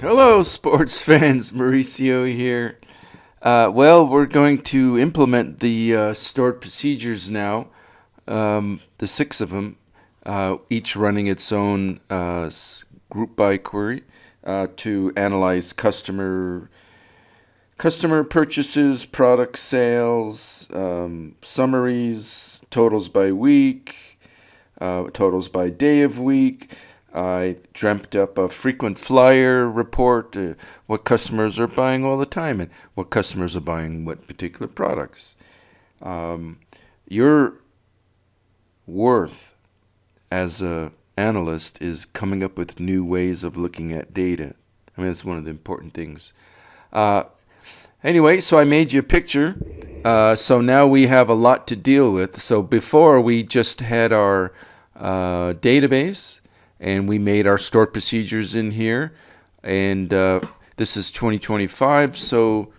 Hello, sports fans. Mauricio here. Well, we're going to implement the stored procedures now, the six of them, each running its own group by query to analyze customer purchases, product sales, summaries, totals by week, totals by day of week. I dreamt up a frequent flyer report, what customers are buying all the time and what customers are buying what particular products. Your worth as a analyst is coming up with new ways of looking at data. I mean, that's one of the important things. Anyway, so I made you a picture. So now we have a lot to deal with. So before we just had our database, and we made our stored procedures in here. And this is 2025, so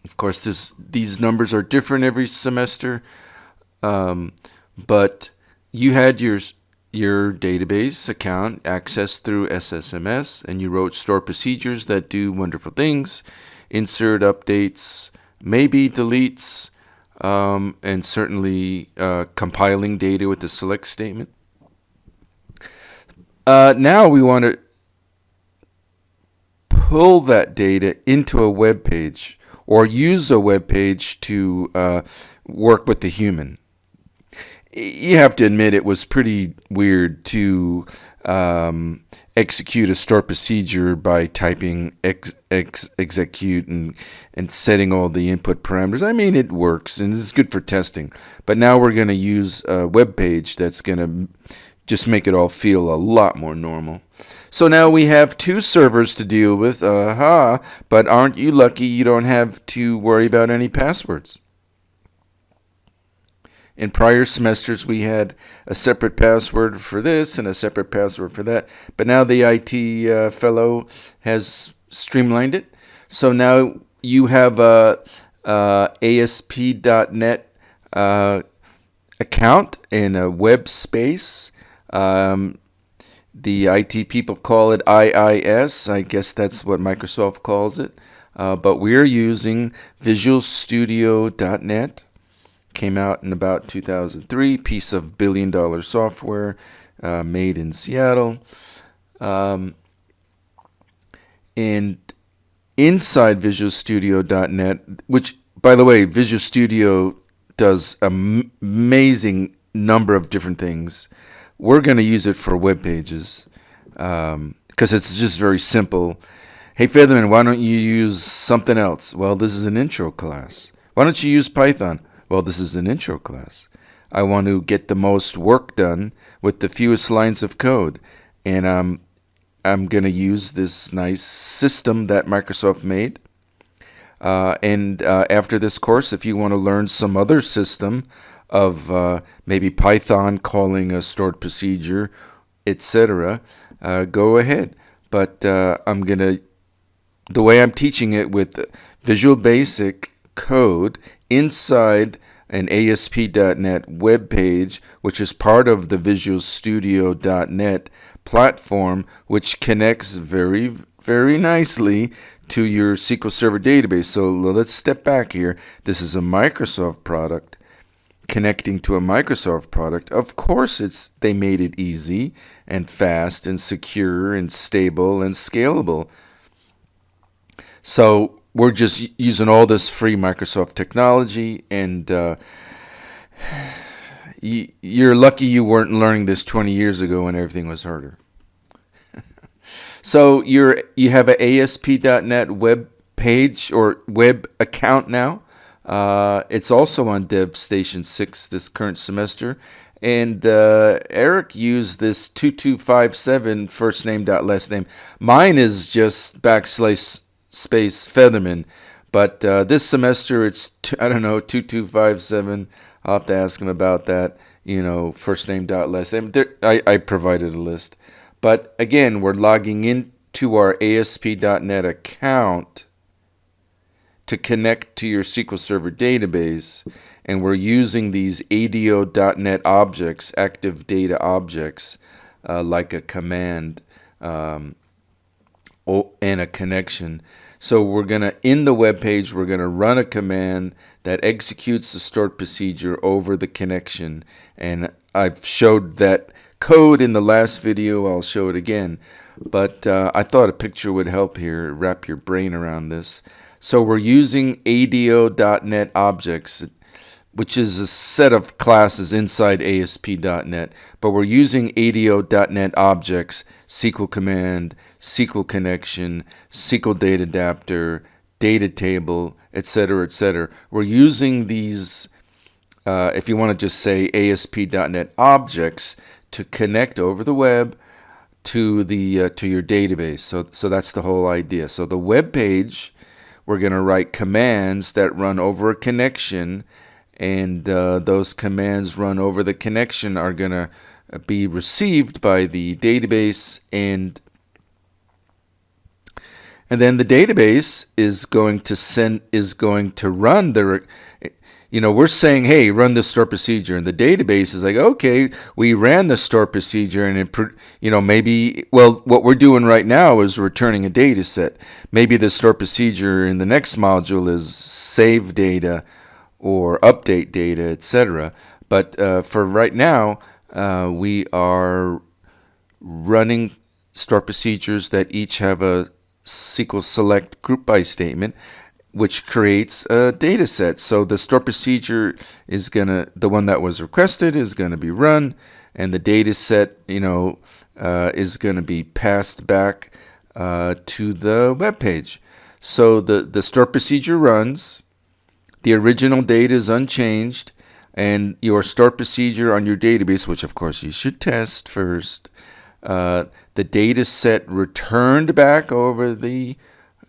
of course these numbers are different every semester. But you had your database account accessed through SSMS, and you wrote stored procedures that do wonderful things, insert updates, maybe deletes, and certainly compiling data with the select statement. Now we want to pull that data into a web page or use a web page to work with the human. You have to admit it was pretty weird to execute a stored procedure by typing execute and setting all the input parameters. I mean, it works and it's good for testing. But now we're going to use a web page that's going to just make it all feel a lot more normal. So now we have two servers to deal with. But aren't you lucky you don't have to worry about any passwords? In prior semesters, we had a separate password for this and a separate password for that. But now the IT fellow has streamlined it. So now you have a ASP.NET account in a web space. The IT people call it IIS. I guess that's what Microsoft calls it. But we're using Visual Studio.NET. Came out in about 2003. Piece of billion-dollar software made in Seattle. And inside Visual Studio.NET, which, by the way, Visual Studio does an amazing number of different things. We're going to use it for web pages because it's just very simple. Hey, Featherman, why don't you use something else? Well, this is an intro class. Why don't you use Python? Well, this is an intro class. I want to get the most work done with the fewest lines of code. And I'm going to use this nice system that Microsoft made. And after this course, if you want to learn some other system of maybe Python calling a stored procedure, etc., go ahead. But the way I'm teaching it with Visual Basic code inside an ASP.NET web page, which is part of the Visual Studio.NET platform, which connects very, very nicely to your SQL Server database. So let's step back here. This is a Microsoft product connecting to a Microsoft product. Of course, they made it easy and fast and secure and stable and scalable. So we're just using all this free Microsoft technology, and you're lucky you weren't learning this 20 years ago when everything was harder. So you have an ASP.NET web page or web account now. It's also on DevStation 6 this current semester. And Eric used this 2257 first name dot last name. Mine is just / space Featherman. But this semester it's, 2257. I'll have to ask him about that. First name dot last name. I provided a list. But again, we're logging into our ASP.NET account to connect to your SQL Server database, and we're using these ADO.NET objects, active data objects, like a command and a connection. So we're going to, in the web page, we're going to run a command that executes the stored procedure over the connection. And I've showed that code in the last video. I'll show it again. But I thought a picture would help here, wrap your brain around this. So we're using ADO.NET objects, which is a set of classes inside ASP.NET, but we're using ADO.NET objects, SQL command, SQL connection, SQL data adapter, data table, etc., etc. We're using these, if you want to just say ASP.NET objects, to connect over the web to the to your database. So that's the whole idea. So the web page, we're going to write commands that run over a connection, and those commands run over the connection are going to be received by the database, and then the database is going to run the, we're saying, hey, run the store procedure, and the database is like, okay, we ran the store procedure, and it, maybe, well, what we're doing right now is returning a data set. Maybe the store procedure in the next module is save data or update data, etc. But for right now, we are running store procedures that each have a SQL select group by statement, which creates a data set. So the store procedure is the one that was requested is gonna be run, and the data set, is gonna be passed back to the web page. So the store procedure runs, the original data is unchanged, and your store procedure on your database, which of course you should test first, the data set returned back over the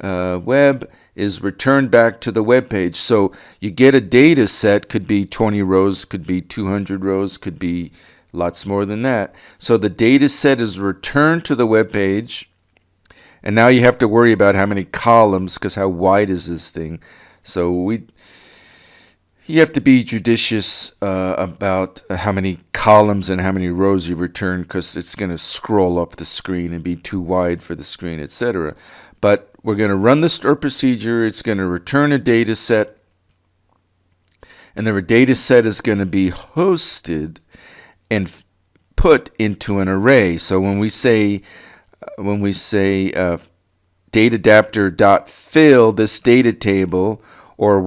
web is returned back to the web page. So you get a data set, could be 20 rows, could be 200 rows, could be lots more than that. So the data set is returned to the web page, and now you have to worry about how many columns, because how wide is this thing? So you have to be judicious about how many columns and how many rows you return, because it's going to scroll up the screen and be too wide for the screen, etc. But we're going to run the store procedure. It's going to return a data set, and the data set is going to be hosted and put into an array. So when we say data adapter dot fill this data table, or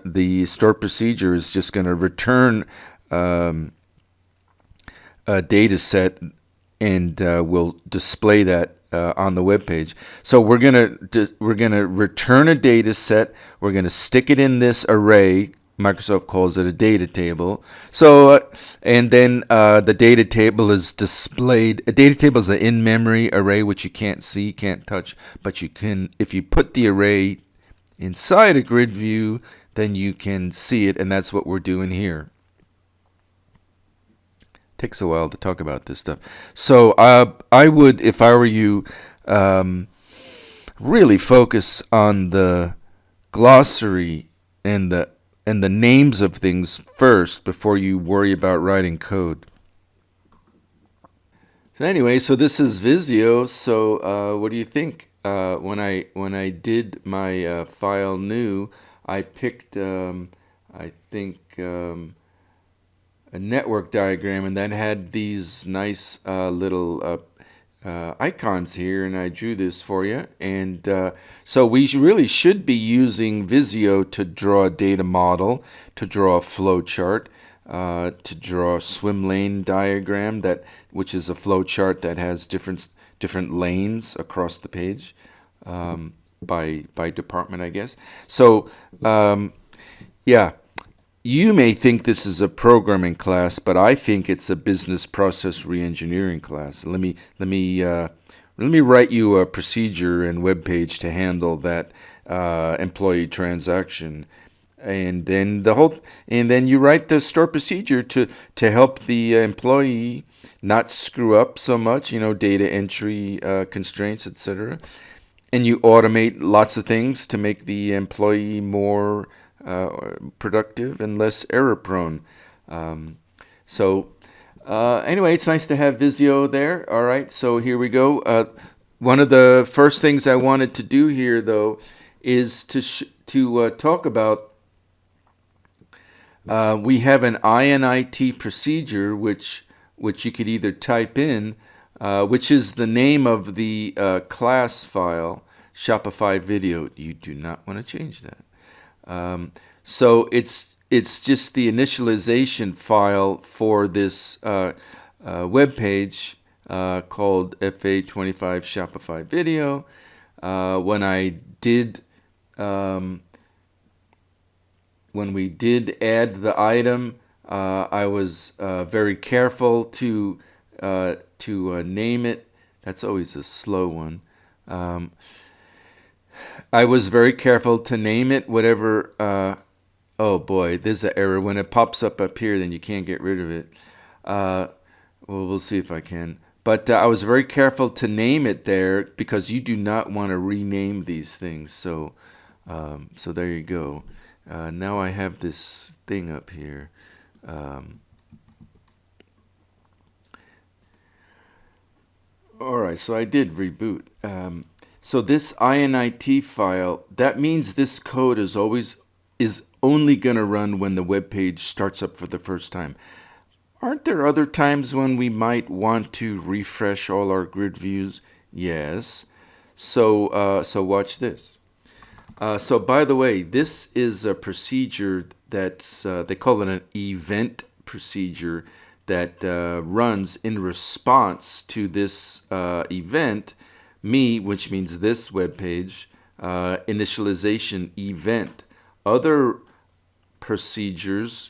the store procedure is just gonna return a data set, and we'll display that on the web page. So we're gonna return a data set. We're gonna stick it in this array. Microsoft calls it a data table. So and then the data table is displayed. A data table is an in-memory array, which you can't see, can't touch, but you can, if you put the array inside a grid view, then you can see it, and that's what we're doing here. Takes a while to talk about this stuff. So I would, if I were you, really focus on the glossary and the names of things first before you worry about writing code. So anyway, so this is Visio. So what do you think? When I did my file new, I picked I think a network diagram, and that had these nice little icons here, and I drew this for you. And so we really should be using Visio to draw a data model, to draw a flow chart, to draw a swim lane diagram, which is a flow chart that has different lanes across the page, by department, I guess. So yeah, you may think this is a programming class, but I think it's a business process reengineering class. Let me write you a procedure and web page to handle that employee transaction, and then you write the store procedure to help the employee not screw up so much, data entry constraints, etc. And you automate lots of things to make the employee more productive and less error prone. Anyway, it's nice to have Visio there. All right, so here we go. One of the first things I wanted to do here, though, is to talk about. We have an init procedure, which you could either type in, which is the name of the class file, Shopify video. You do not want to change that. So it's just the initialization file for this web page called FA25 Shopify video. When we did add the item, I was very careful to name it. That's always a slow one. I was very careful to name it whatever. Oh boy, there's an error. When it pops up here, then you can't get rid of it. Well, we'll see if I can. But I was very careful to name it there because you do not want to rename these things. So there you go. Now I have this thing up here. All right, so I did reboot. So this init file, that means this code is only going to run when the web page starts up for the first time. Aren't there other times when we might want to refresh all our grid views? Yes. So watch this. So by the way, this is a procedure that's, they call it an event procedure that runs in response to this event, which means this web page, initialization event. Other procedures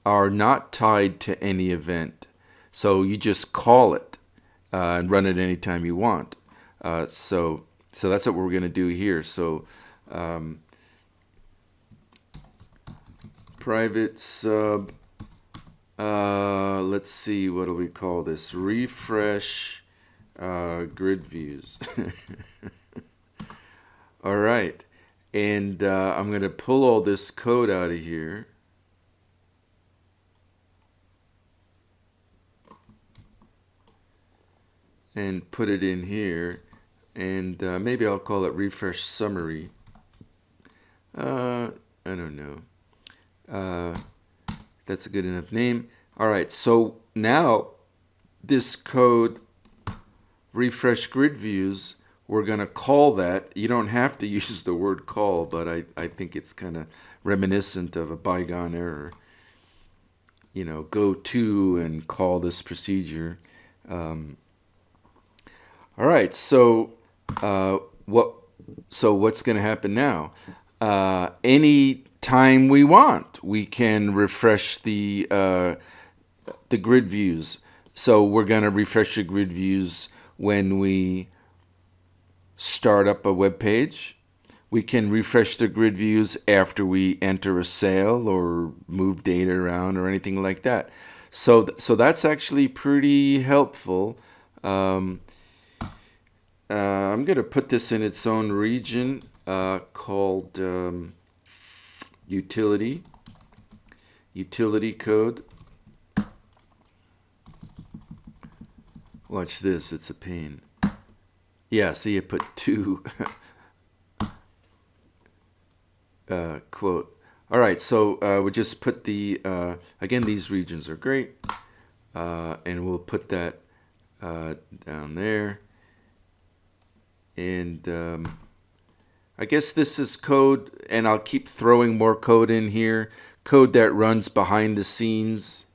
are not tied to any event. So you just call it and run it anytime you want. So that's what we're going to do here. So private sub, let's see, what do we call this? Refresh grid views. All right. And I'm going to pull all this code out of here. And put it in here. And maybe I'll call it refresh summary. I don't know. That's a good enough name. All right, so now this code, refresh grid views, we're going to call that. You don't have to use the word call, but I think it's kind of reminiscent of a bygone error. You know, go to and call this procedure. All right, so what's going to happen now? Any time we want, we can refresh the grid views. So we're going to refresh the grid views when we start up a web page. We can refresh the grid views after we enter a sale or move data around or anything like that. So that's actually pretty helpful. I'm going to put this in its own region called utility code. Watch this, it's a pain. Yeah, see, I put two quote. All right, so we just put the, again, these regions are great. And we'll put that down there. And I guess this is code, and I'll keep throwing more code in here. Code that runs behind the scenes.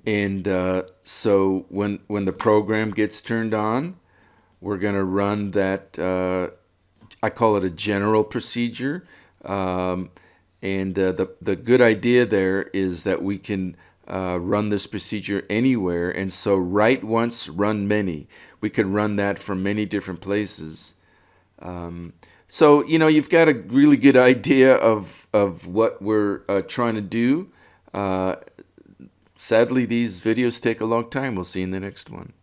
And so when the program gets turned on, we're going to run that, I call it a general procedure. And the good idea there is that we can run this procedure anywhere. And so write once, run many. We can run that from many different places. So, you know, you've got a really good idea of what we're trying to do. Sadly, these videos take a long time. We'll see you in the next one.